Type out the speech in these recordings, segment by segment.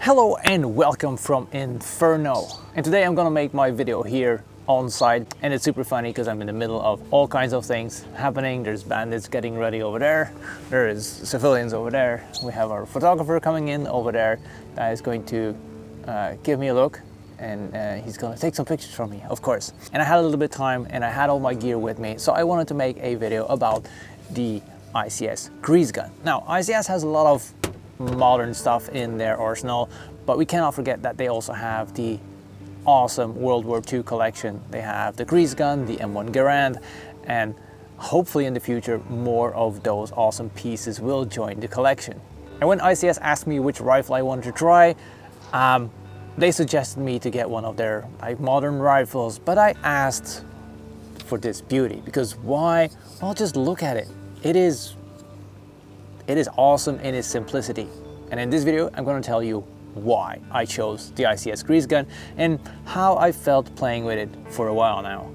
Hello and welcome from Inferno. And today I'm gonna make my video here on site, and it's super funny because I'm in the middle of all kinds of things happening. There's bandits getting ready over there, there is civilians over there, we have our photographer coming in over there that is going to give me a look, and he's gonna take some pictures from me, of course. And I had a little bit of time and I had all my gear with me, so I wanted to make a video about the ICS greasegun. Now, ICS has a lot of modern stuff in their arsenal, but we cannot forget that they also have the awesome World War II collection. They have the greasegun, the M1 Garand, and hopefully in the future more of those awesome pieces will join the collection. And when ICS asked me which rifle I wanted to try, they suggested me to get one of their modern rifles, but I asked for this beauty, because why? Well, just look at it. It is awesome in its simplicity. And in this video, I'm going to tell you why I chose the ICS greasegun and how I felt playing with it for a while now.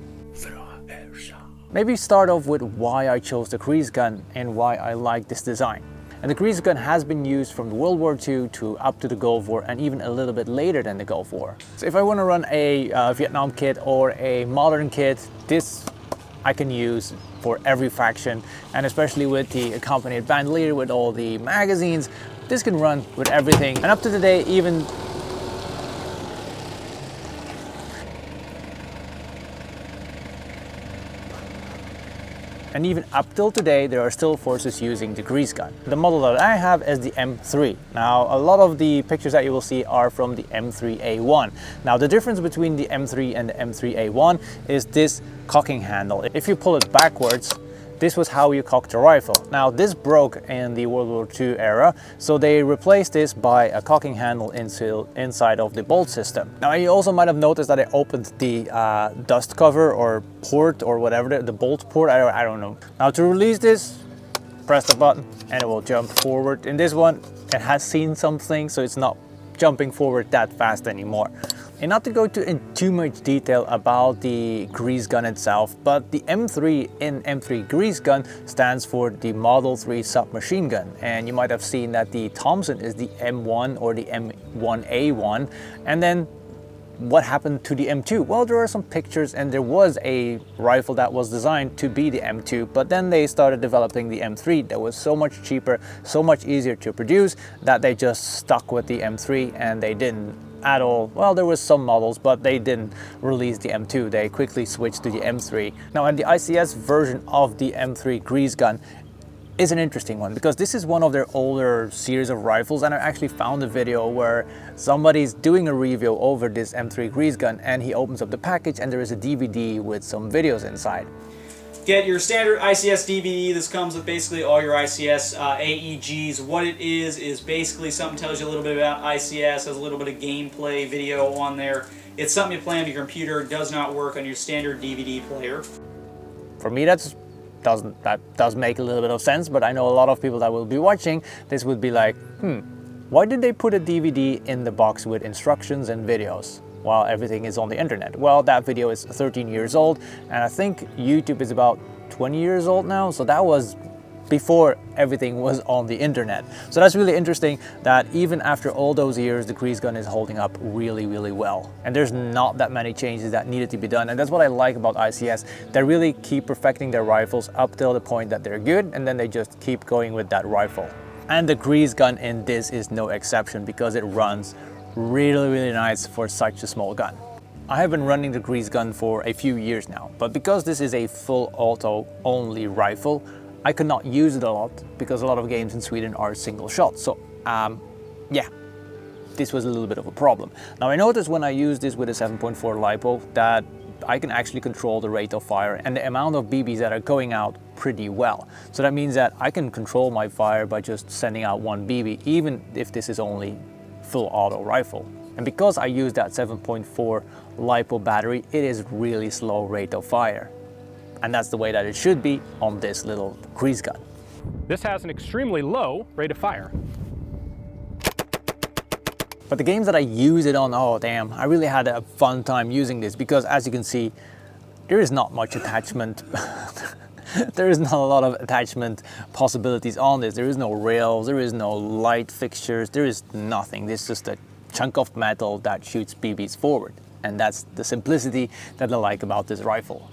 Maybe start off with why I chose the greasegun and why I like this design. And the greasegun has been used from World War II to up to the Gulf War, and even a little bit later than the Gulf War. So if I want to run a Vietnam kit or a modern kit, this I can use for every faction, and especially with the accompanied bandolier with all the magazines, this can run with everything. And up to today, even up till today, there are still forces using the greasegun. The model that I have is the M3. Now, a lot of the pictures that you will see are from the M3A1. Now, the difference between the M3 and the M3A1 is this cocking handle. If you pull it backwards, this was how you cocked a rifle. Now, this broke in the World War II era, so they replaced this by a cocking handle inside of the bolt system. Now, you also might have noticed that I opened the dust cover or port or whatever, the bolt port, I don't know. Now, to release this, press the button and it will jump forward. In this one, it has seen something, so it's not jumping forward that fast anymore. And not to go into too much detail about the greasegun itself, but the M3 in M3 greasegun stands for the Model 3 submachine gun. And you might have seen that the Thompson is the M1 or the M1A1. And then what happened to the M2? Well, there are some pictures, and there was a rifle that was designed to be the M2, but then they started developing the M3 that was so much cheaper, so much easier to produce, that they just stuck with the M3 and they didn't at all. Well, there was some models, but they didn't release the M2. They quickly switched to the M3. Now, and the ICS version of the M3 greasegun is an interesting one, because this is one of their older series of rifles, and I actually found a video where somebody's doing a review over this M3 greasegun, and he opens up the package and there is a DVD with some videos inside. Get your standard ICS DVD. This comes with basically all your ICS AEGs. What it is basically something tells you a little bit about ICS, has a little bit of gameplay video on there. It's something you play on your computer. It does not work on your standard DVD player. For me, that does make a little bit of sense, but I know a lot of people that will be watching this would be like, why did they put a DVD in the box with instructions and videos while everything is on the internet? Well, that video is 13 years old, and I think YouTube is about 20 years old now, so that was before everything was on the internet. So that's really interesting that even after all those years, the greasegun is holding up really, really well. And there's not that many changes that needed to be done, and that's what I like about ICS. They really keep perfecting their rifles up till the point that they're good, and then they just keep going with that rifle. And the greasegun in this is no exception, because it runs really, really nice for such a small gun. I have been running the greasegun for a few years now, but because this is a full auto only rifle, I could not use it a lot because a lot of games in Sweden are single shot. So yeah, this was a little bit of a problem. Now, I noticed when I use this with a 7.4 LiPo that I can actually control the rate of fire and the amount of BBs that are going out pretty well. So that means that I can control my fire by just sending out one BB, even if this is only full auto rifle. And because I use that 7.4 LiPo battery, it is really slow rate of fire. And that's the way that it should be on this little greasegun. This has an extremely low rate of fire. But the games that I use it on, oh damn, I really had a fun time using this, because as you can see, there is not much attachment. There is not a lot of attachment possibilities on this. There is no rails, there is no light fixtures, there is nothing. This is just a chunk of metal that shoots BBs forward. And that's the simplicity that I like about this rifle.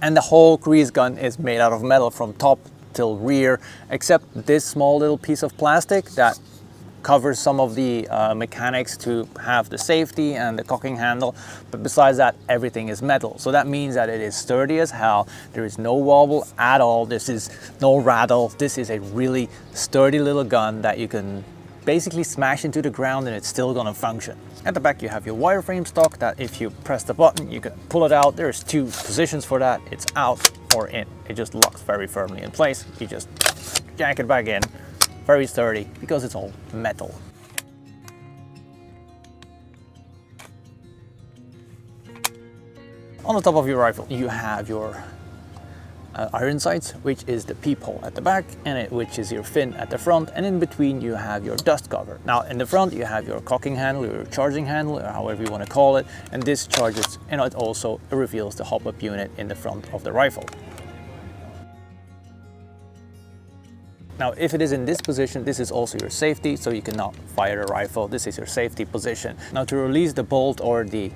And the whole grease gun is made out of metal from top till rear, except this small little piece of plastic that covers some of the mechanics to have the safety and the cocking handle. But besides that, everything is metal. So that means that it is sturdy as hell. There is no wobble at all. This is no rattle. This is a really sturdy little gun that you can basically smash into the ground and it's still gonna function. At the back you have your wireframe stock that if you press the button you can pull it out. There's two positions for that. It's out or in. It just locks very firmly in place. You just jack it back in. Very sturdy because it's all metal. On the top of your rifle you have your iron sights, which is the peephole at the back, and which is your fin at the front, and in between you have your dust cover. Now in the front you have your cocking handle, your charging handle, or however you want to call it, and this charges, and it also reveals the hop-up unit in the front of the rifle. Now, if it is in this position, this is also your safety, so you cannot fire the rifle. This is your safety position. Now, to release the bolt or the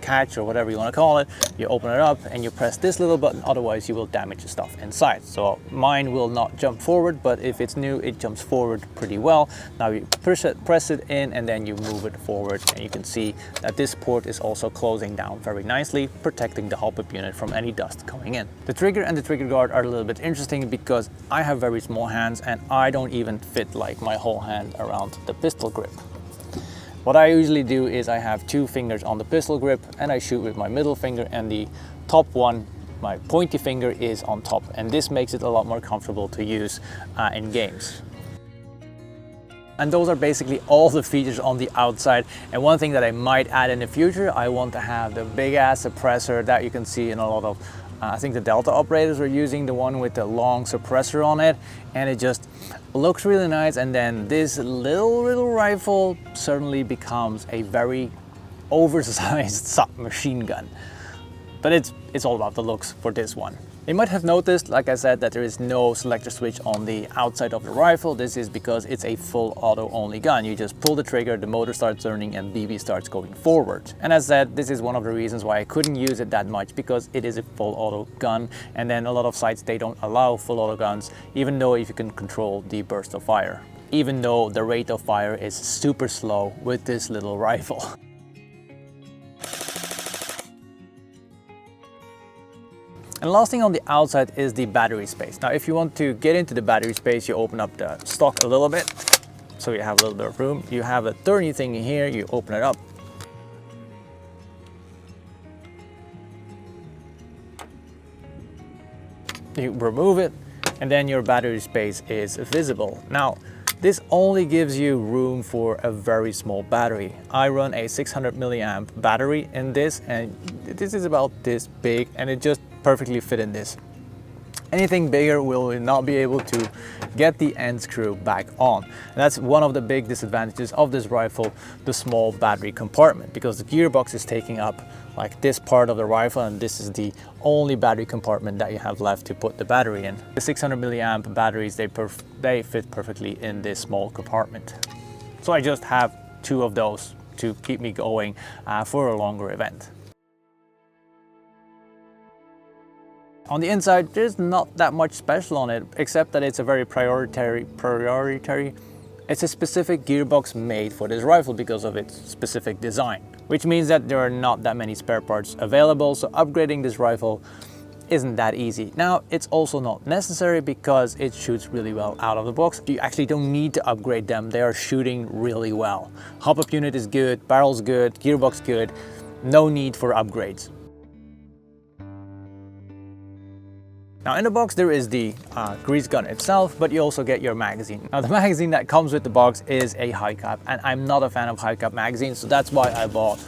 catch or whatever you want to call it, you open it up and you press this little button, otherwise you will damage the stuff inside. So mine will not jump forward, but if it's new, it jumps forward pretty well. Now you press it in and then you move it forward, and you can see that this port is also closing down very nicely, protecting the hop-up unit from any dust coming in. The trigger and the trigger guard are a little bit interesting because I have very small hands and I don't even fit like my whole hand around the pistol grip. What I usually do is I have two fingers on the pistol grip and I shoot with my middle finger, and the top one, my pointy finger, is on top, and this makes it a lot more comfortable to use in games. And those are basically all the features on the outside. And one thing that I might add in the future, I want to have the big ass suppressor that you can see in a lot of I think the Delta operators are using the one with the long suppressor on it, and it just looks really nice. And then this little rifle suddenly becomes a very oversized submachine gun. But it's all about the looks for this one. You might have noticed, like I said, that there is no selector switch on the outside of the rifle. This is because it's a full auto only gun. You just pull the trigger, the motor starts turning, and BB starts going forward. And as said, this is one of the reasons why I couldn't use it that much, because it is a full auto gun. And then a lot of sites, they don't allow full auto guns, even though if you can control the burst of fire. Even though the rate of fire is super slow with this little rifle. And last thing on the outside is the battery space. Now, if you want to get into the battery space, you open up the stock a little bit, so you have a little bit of room. You have a turny thing in here, you open it up. You remove it, and then your battery space is visible. Now, this only gives you room for a very small battery. I run a 600 milliamp battery in this, and this is about this big, and it just perfectly fit in this. Anything bigger will not be able to get the end screw back on. And that's one of the big disadvantages of this rifle, the small battery compartment, because the gearbox is taking up like this part of the rifle, and this is the only battery compartment that you have left to put the battery in. The 600 milliamp batteries, they fit perfectly in this small compartment. So I just have two of those to keep me going for a longer event. On the inside, there's not that much special on it, except that it's a very priority. It's a specific gearbox made for this rifle because of its specific design, which means that there are not that many spare parts available, so upgrading this rifle isn't that easy. Now, it's also not necessary because it shoots really well out of the box. You actually don't need to upgrade them. They are shooting really well. Hop-up unit is good, barrel's good, gearbox good. No need for upgrades. Now in the box there is the grease gun itself, but you also get your magazine. Now the magazine that comes with the box is a high cap, and I'm not a fan of high cap magazines, so that's why I bought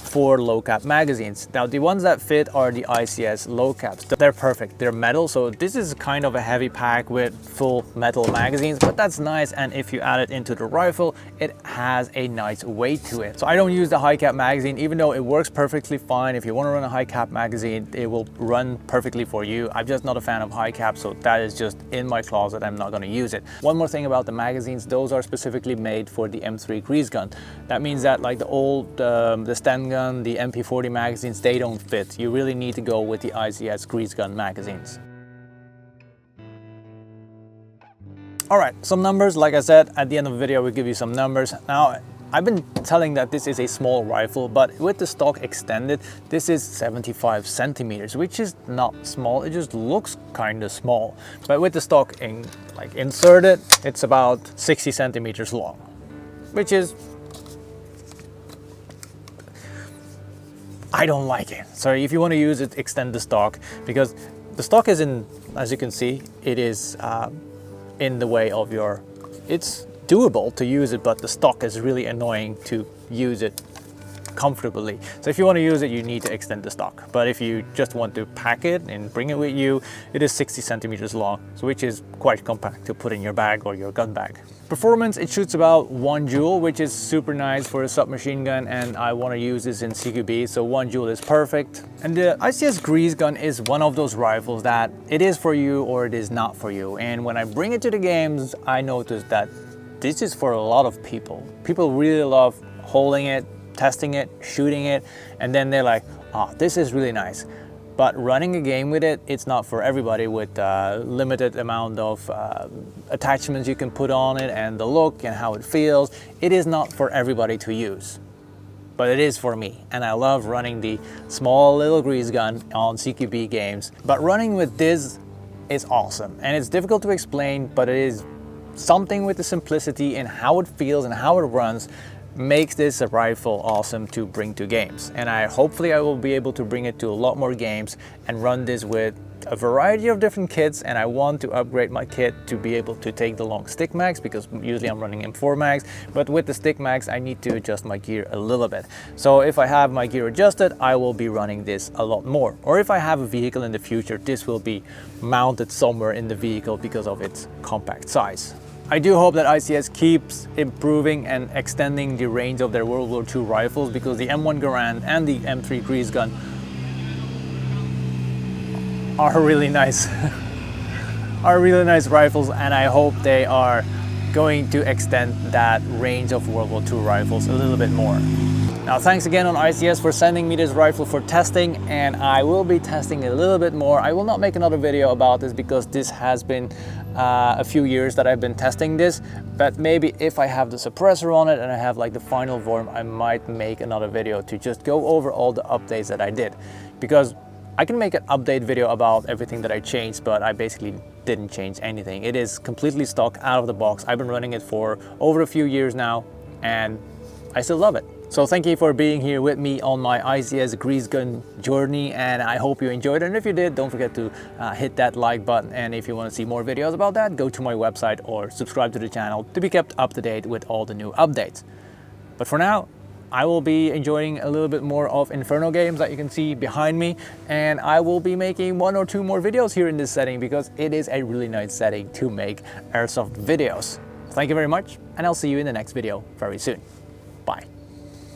4 low cap magazines. Now the ones that fit are the ICS low caps. They're perfect. They're metal, so this is kind of a heavy pack with full metal magazines, but that's nice, and if you add it into the rifle, it has a nice weight to it. So I don't use the high cap magazine, even though it works perfectly fine. If you want to run a high cap magazine, it will run perfectly for you. I'm just not a fan of high cap, so that is just in my closet. I'm not going to use it. One more thing about the magazines, those are specifically made for the M3 grease gun. That means that like the old the Sten gun, the MP40 magazines, they don't fit. You really need to go with the ICS grease gun magazines. All right, some numbers. Like I said, at the end of the video, we'll give you some numbers. Now, I've been telling that this is a small rifle, but with the stock extended, this is 75 centimeters, which is not small. It just looks kind of small. But with the stock inserted, it's about 60 centimeters long, which is, I don't like it. So if you want to use it, extend the stock, because the stock is in, as you can see, it is in the way of your, it's doable to use it, but the stock is really annoying to use it comfortably. So if you want to use it, you need to extend the stock. But if you just want to pack it and bring it with you, it is 60 centimeters long, so which is quite compact to put in your bag or your gun bag. Performance, it shoots about 1 joule, which is super nice for a submachine gun, and I want to use this in CQB, so 1 joule is perfect. And the ICS grease gun is one of those rifles that it is for you or it is not for you. And when I bring it to the games, I noticed that this is for a lot of people. People really love holding it, testing it, shooting it, and then they're like, oh, this is really nice. But running a game with it, it's not for everybody with limited amount of attachments you can put on it and the look and how it feels. It is not for everybody to use, but it is for me. And I love running the small little grease gun on CQB games. But running with this is awesome. And it's difficult to explain, but it is something with the simplicity and how it feels and how it runs makes this a rifle awesome to bring to games. And hopefully I will be able to bring it to a lot more games and run this with a variety of different kits. And I want to upgrade my kit to be able to take the long stick mags, because usually I'm running M4 mags, but with the stick mags I need to adjust my gear a little bit. So if I have my gear adjusted, I will be running this a lot more. Or if I have a vehicle in the future, this will be mounted somewhere in the vehicle because of its compact size. I do hope that ICS keeps improving and extending the range of their World War II rifles, because the M1 Garand and the M3 grease gun are really nice, rifles, and I hope they are going to extend that range of World War II rifles a little bit more. Now, thanks again on ICS for sending me this rifle for testing, and I will be testing it a little bit more. I will not make another video about this because this has been a few years that I've been testing this, but maybe if I have the suppressor on it and I have like the final form, I might make another video to just go over all the updates that I did, because I can make an update video about everything that I changed, but I basically didn't change anything. It is completely stock out of the box. I've been running it for over a few years now, and I still love it. So thank you for being here with me on my ICS grease gun journey, and I hope you enjoyed it. And if you did, don't forget to hit that like button. And if you want to see more videos about that, go to my website or subscribe to the channel to be kept up to date with all the new updates. But for now, I will be enjoying a little bit more of Inferno games that you can see behind me, and I will be making 1 or 2 more videos here in this setting, because it is a really nice setting to make airsoft videos. Thank you very much, and I'll see you in the next video very soon.